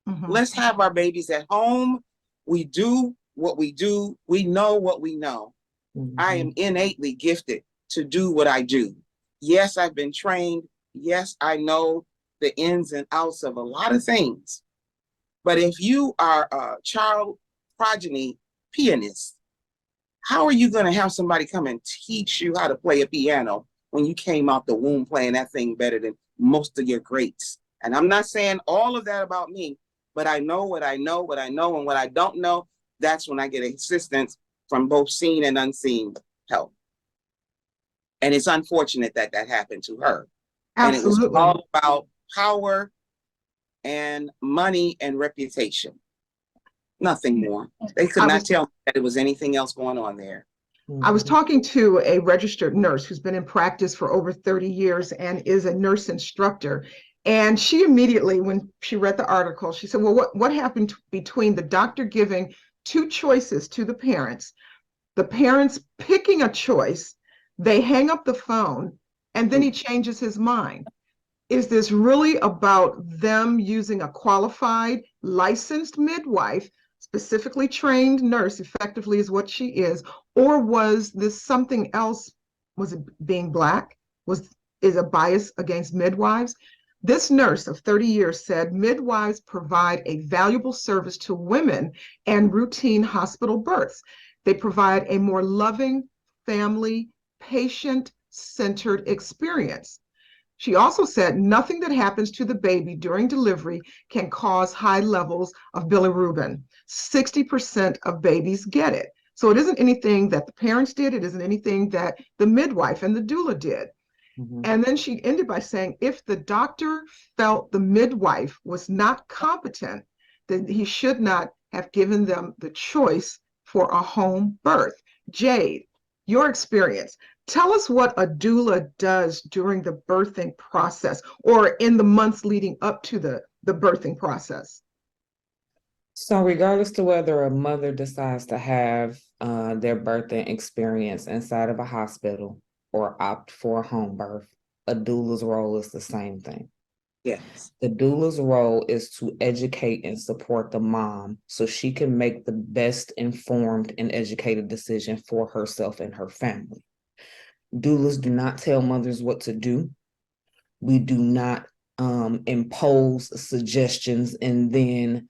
P: Mm-hmm. Let's have our babies at home. We do what we do. We know what we know. Mm-hmm. I am innately gifted to do what I do. Yes, I've been trained. Yes, I know the ins and outs of a lot of things. But if you are a child progeny pianist, how are you going to have somebody come and teach you how to play a piano when you came out the womb playing that thing better than most of your greats? And I'm not saying all of that about me, but I know what I know, and what I don't know. That's when I get assistance from both seen and unseen help. And it's unfortunate that that happened to her.
A: Absolutely.
P: And it was all about power and money and reputation. Nothing more. They could not tell me that it was anything else going on there.
A: I was talking to a registered nurse who's been in practice for over 30 years and is a nurse instructor. And she immediately, when she read the article, she said, well, what happened between the doctor giving two choices to the parents picking a choice, they hang up the phone, and then he changes his mind? Is this really about them using a qualified, licensed midwife, specifically trained nurse, effectively is what she is, or was this something else? Was it being Black? Is a bias against midwives? This nurse of 30 years said midwives provide a valuable service to women and routine hospital births. They provide a more loving, family, patient-centered experience. She also said nothing that happens to the baby during delivery can cause high levels of bilirubin. 60% of babies get it. So it isn't anything that the parents did. It isn't anything that the midwife and the doula did. And then she ended by saying, if the doctor felt the midwife was not competent, then he should not have given them the choice for a home birth. Jade, your experience. Tell us what a doula does during the birthing process or in the months leading up to the birthing process.
Q: So regardless to whether a mother decides to have their birthing experience inside of a hospital or opt for a home birth, a doula's role is the same thing.
P: Yes.
Q: The doula's role is to educate and support the mom so she can make the best informed and educated decision for herself and her family. Doulas do not tell mothers what to do. We do not impose suggestions and then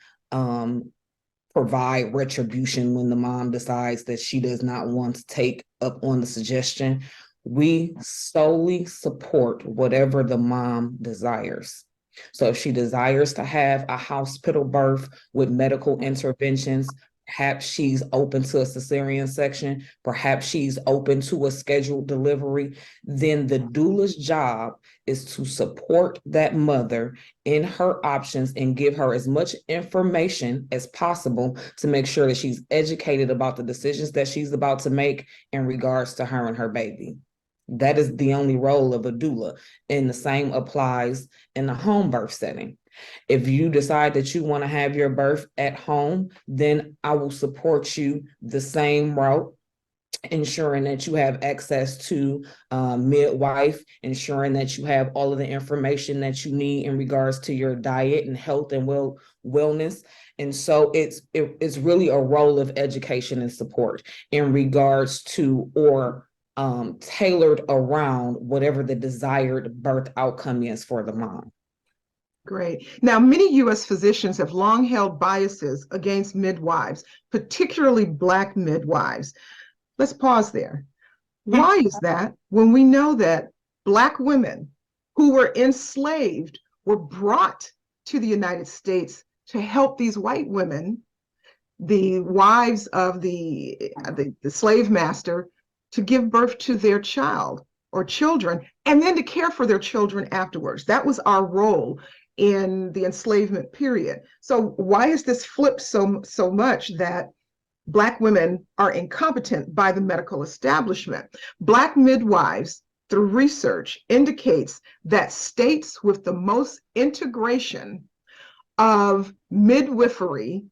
Q: provide retribution when the mom decides that she does not want to take up on the suggestion. We solely support whatever the mom desires. So if she desires to have a hospital birth with medical interventions, perhaps she's open to a cesarean section, perhaps she's open to a scheduled delivery, then the doula's job is to support that mother in her options and give her as much information as possible to make sure that she's educated about the decisions that she's about to make in regards to her and her baby. That is the only role of a doula, and the same applies in the home birth setting. If you decide that you want to have your birth at home, then I will support you the same route, ensuring that you have access to midwife, ensuring that you have all of the information that you need in regards to your diet and health and wellness. And so it's really a role of education and support in regards to tailored around whatever the desired birth outcome is for the mom.
A: Great. Now, many U.S. physicians have long held biases against midwives, particularly Black midwives. Let's pause there. Why is that when we know that Black women who were enslaved were brought to the United States to help these white women, the wives of the slave master, to give birth to their child or children, and then to care for their children afterwards? That was our role in the enslavement period. So why is this flipped so much that Black women are incompetent by the medical establishment? Black midwives, through research, indicates that states with the most integration of midwifery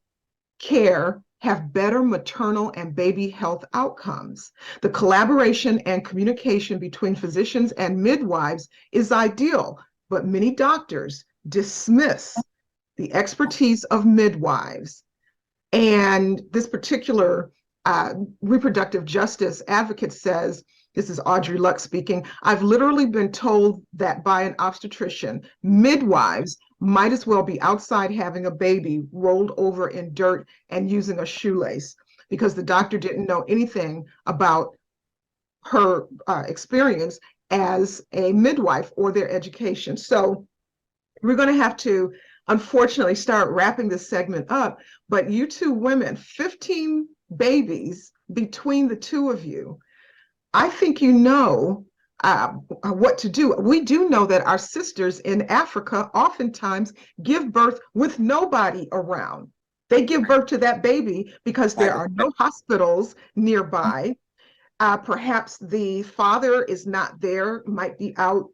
A: care have better maternal and baby health outcomes. The collaboration and communication between physicians and midwives is ideal, but many doctors dismiss the expertise of midwives. And this particular reproductive justice advocate says, this is Audrey Luck speaking, I've literally been told that by an obstetrician, midwives might as well be outside having a baby rolled over in dirt and using a shoelace, because the doctor didn't know anything about her experience as a midwife or their education. So we're going to have to, unfortunately, start wrapping this segment up. But you two women, 15 babies between the two of you, I think you know what to do. We do know that our sisters in Africa oftentimes give birth with nobody around. They give birth to that baby because there are no hospitals nearby. Perhaps the father is not there, might be out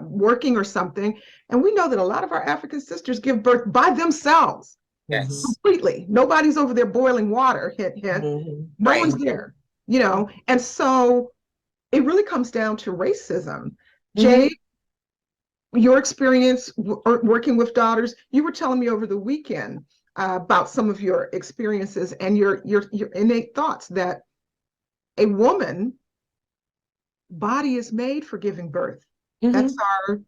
A: working or something. And we know that a lot of our African sisters give birth by themselves.
P: Yes.
A: Completely. Nobody's over there boiling water, hint, hint. No
P: Right.
A: one's there, you know. And so it really comes down to racism. Jay, your experience working with daughters, you were telling me over the weekend about some of your experiences and your innate thoughts that a woman body is made for giving birth. That's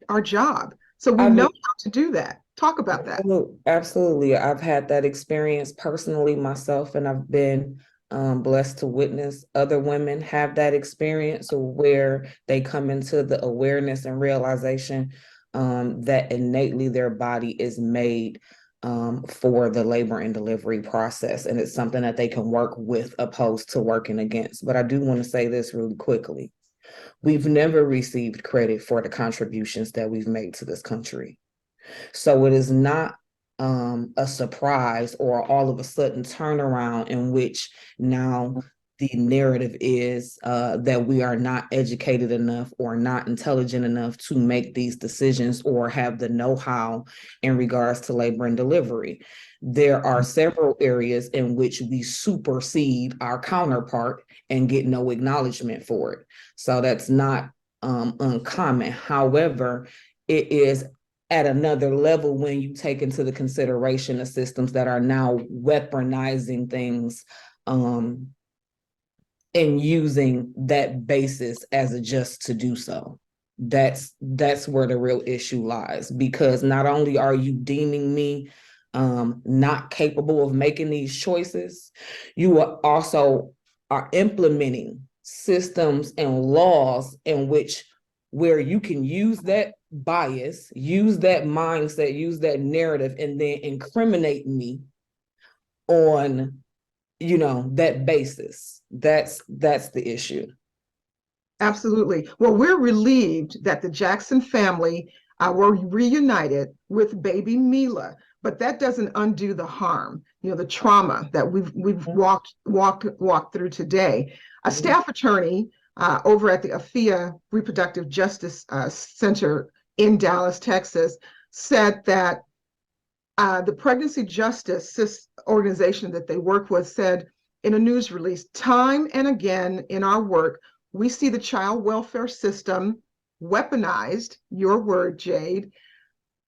A: our job. So we know how to do that. Talk about that.
Q: Absolutely. I've had that experience personally myself, and I've been blessed to witness other women have that experience where they come into the awareness and realization that innately their body is made for the labor and delivery process. And it's something that they can work with opposed to working against. But I do want to say this really quickly. We've never received credit for the contributions that we've made to this country. So it is not a surprise or all of a sudden turnaround in which now the narrative is that we are not educated enough or not intelligent enough to make these decisions or have the know-how in regards to labor and delivery. There are several areas in which we supersede our counterpart and get no acknowledgement for it. So that's not uncommon. However, it is at another level when you take into the consideration the systems that are now weaponizing things and using that basis as a just to do so. That's where the real issue lies, because not only are you deeming me not capable of making these choices, you are also implementing systems and laws in which where you can use that bias, use that mindset, use that narrative, and then incriminate me on, you know, that basis. That's the issue.
A: Absolutely. Well, we're relieved that the Jackson family were reunited with baby Mila, but that doesn't undo the harm, you know, the trauma that we've walked through today. A staff attorney over at the AFIA Reproductive Justice Center in Dallas, Texas, said that the Pregnancy Justice organization that they work with said in a news release, time and again in our work, we see the child welfare system weaponized, your word, Jade,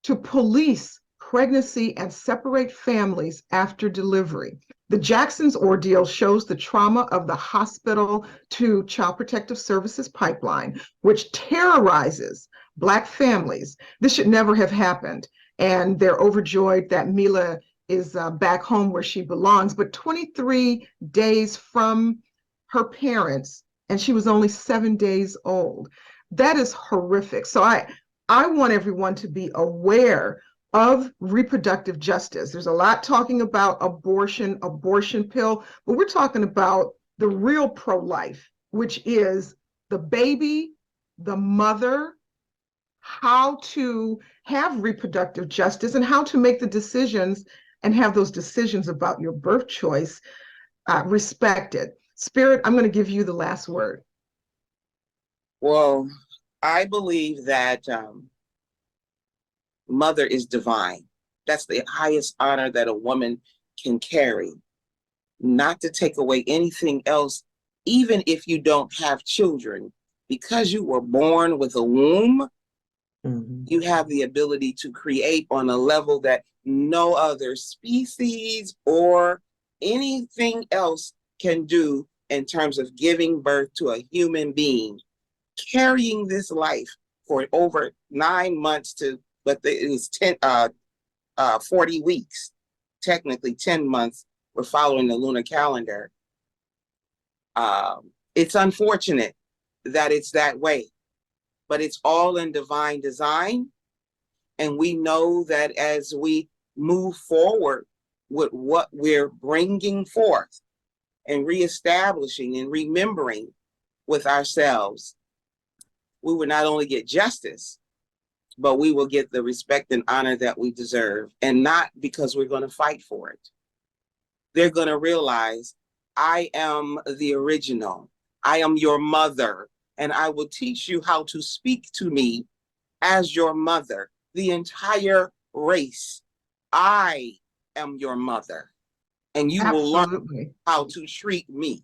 A: to police pregnancy and separate families after delivery. The Jackson's ordeal shows the trauma of the hospital to Child Protective Services pipeline, which terrorizes Black families. This should never have happened. And they're overjoyed that Mila is back home where she belongs. But 23 days from her parents, and she was only 7 days old. That is horrific. So I want everyone to be aware of reproductive justice. There's a lot talking about abortion pill, but we're talking about the real pro-life, which is the baby, the mother, how to have reproductive justice and how to make the decisions and have those decisions about your birth choice respected. Spirit, I'm going to give you the last word.
P: Well, I believe that mother is divine. That's the highest honor that a woman can carry. Not to take away anything else, even if you don't have children. Because you were born with a womb, you have the ability to create on a level that no other species or anything else can do in terms of giving birth to a human being. Carrying this life for over 9 months to but it was 40 weeks, technically 10 months. We're following the lunar calendar. It's unfortunate that it's that way, but it's all in divine design. And we know that as we move forward with what we're bringing forth and reestablishing and remembering with ourselves, we will not only get justice, but we will get the respect and honor that we deserve, and not because we're going to fight for it. They're going to realize, I am the original. I am your mother, and I will teach you how to speak to me as your mother. The entire race, I am your mother, and you will learn how to treat me.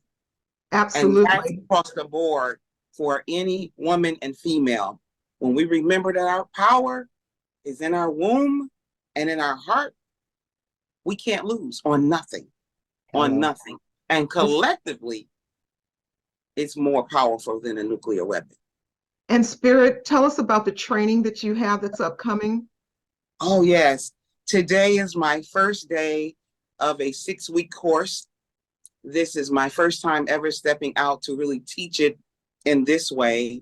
A: Absolutely.
P: And that's across the board for any woman and female. When we remember that our power is in our womb and in our heart, we can't lose on nothing, on nothing. And collectively, it's more powerful than a nuclear weapon.
A: And Spirit, tell us about the training that you have that's upcoming.
P: Oh, yes. Today is my first day of a 6-week course. This is my first time ever stepping out to really teach it in this way.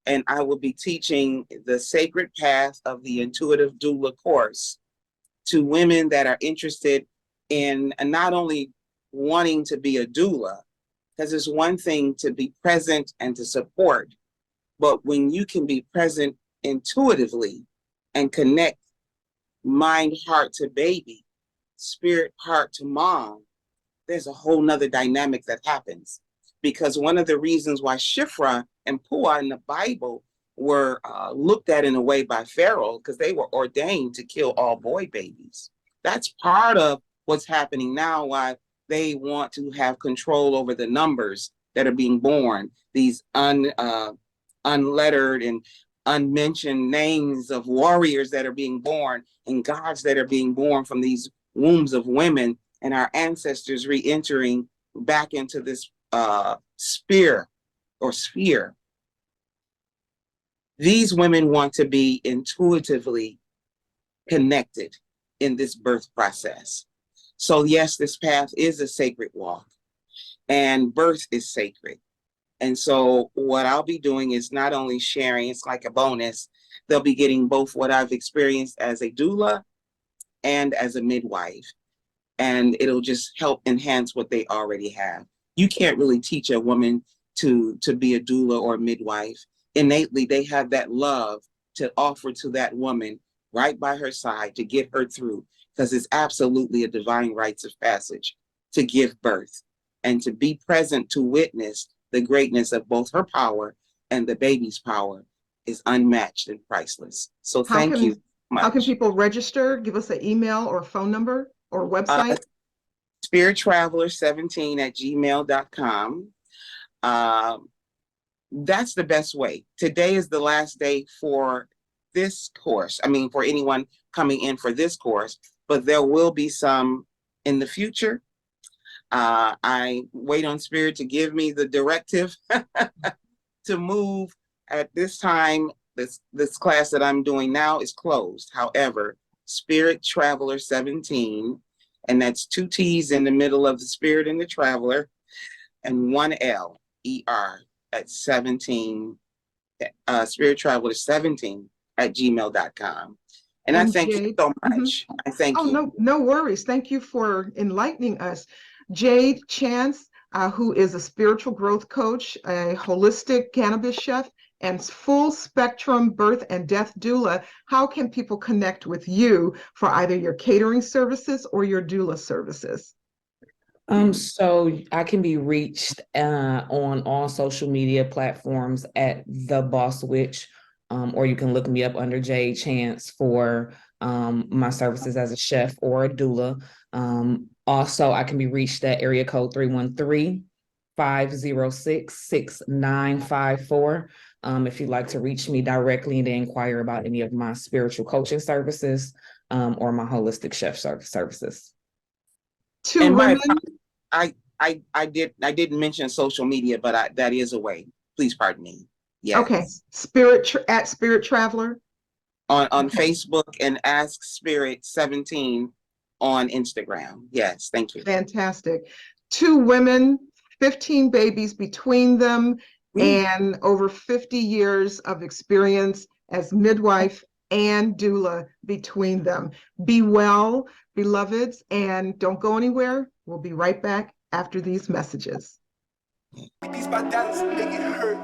P: And I will be teaching the sacred path of the intuitive doula course to women that are interested in not only wanting to be a doula, because it's one thing to be present and to support, but when you can be present intuitively and connect mind, heart to baby, spirit, heart to mom, there's a whole nother dynamic that happens. Because one of the reasons why Shifra and Puah in the Bible were looked at in a way by Pharaoh, because they were ordained to kill all boy babies. That's part of what's happening now, why they want to have control over the numbers that are being born, these unlettered and unmentioned names of warriors that are being born and gods that are being born from these wombs of women, and our ancestors re-entering back into this sphere. These women want to be intuitively connected in this birth process. So yes, this path is a sacred walk, and birth is sacred. And so what I'll be doing is not only sharing, it's like a bonus, they'll be getting both what I've experienced as a doula and as a midwife. And it'll just help enhance what they already have. You can't really teach a woman to be a doula or a midwife. Innately, they have that love to offer to that woman right by her side to get her through, because it's absolutely a divine rites of passage to give birth and to be present to witness the greatness of both her power and the baby's power is unmatched and priceless. So thank you much.
A: How can people register? Give us an email or phone number or website.
P: spirittraveler17@gmail.com. That's the best way. Today is the last day for this course. I mean, for anyone coming in for this course, but there will be some in the future. I wait on Spirit to give me the directive to move. At this time, this class that I'm doing now is closed. However, Spirit Traveler 17, and that's 2 T's in the middle of the Spirit and the Traveler, and 1 L, ER, at 17, Spirit Traveler 17@gmail.com. And I thank you so much. I thank you.
A: Oh, no worries. Thank you for enlightening us. Jade Chance, who is a spiritual growth coach, a holistic cannabis chef, and full spectrum birth and death doula. How can people connect with you for either your catering services or your doula services?
Q: So I can be reached on all social media platforms at The Boss Witch, or you can look me up under Jade Chance for my services as a chef or a doula. Also, I can be reached at area code 313-506-6954. If you'd like to reach me directly and inquire about any of my spiritual coaching services or my holistic chef services.
P: I didn't mention social media, but that is a way. Please pardon me. Yes.
A: Okay. Spirit Traveler.
P: on Facebook, and Ask Spirit 17 on Instagram. Yes, thank you.
A: Fantastic. 2 women, 15 babies between them, and over 50 years of experience as midwife and doula between them. Be well, beloveds, and don't go anywhere. We'll be right back after these messages.
B: These battles make it hurt.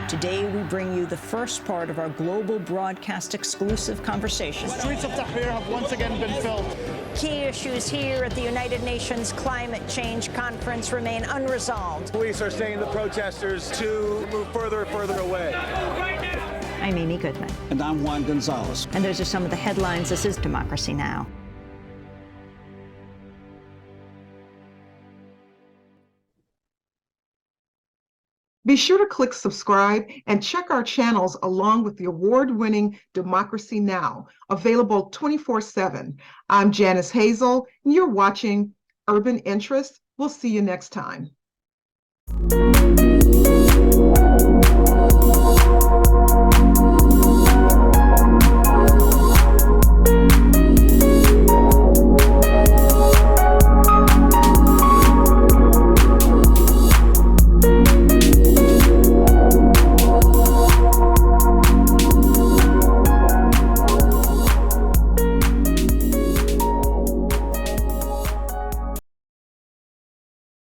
V: Today, we bring you the first part of our global broadcast exclusive conversation.
W: The streets of Tahrir have once again been filled.
V: Key issues here at the United Nations Climate Change Conference remain unresolved.
W: Police are saying the protesters to move further and further away.
V: I'm Amy Goodman.
W: And I'm Juan Gonzalez.
V: And those are some of the headlines. This is Democracy Now!
A: Be sure to click subscribe and check our channels along with the award-winning Democracy Now!, available 24/7. I'm Janis Hazel, and you're watching Urban Interests. We'll see you next time.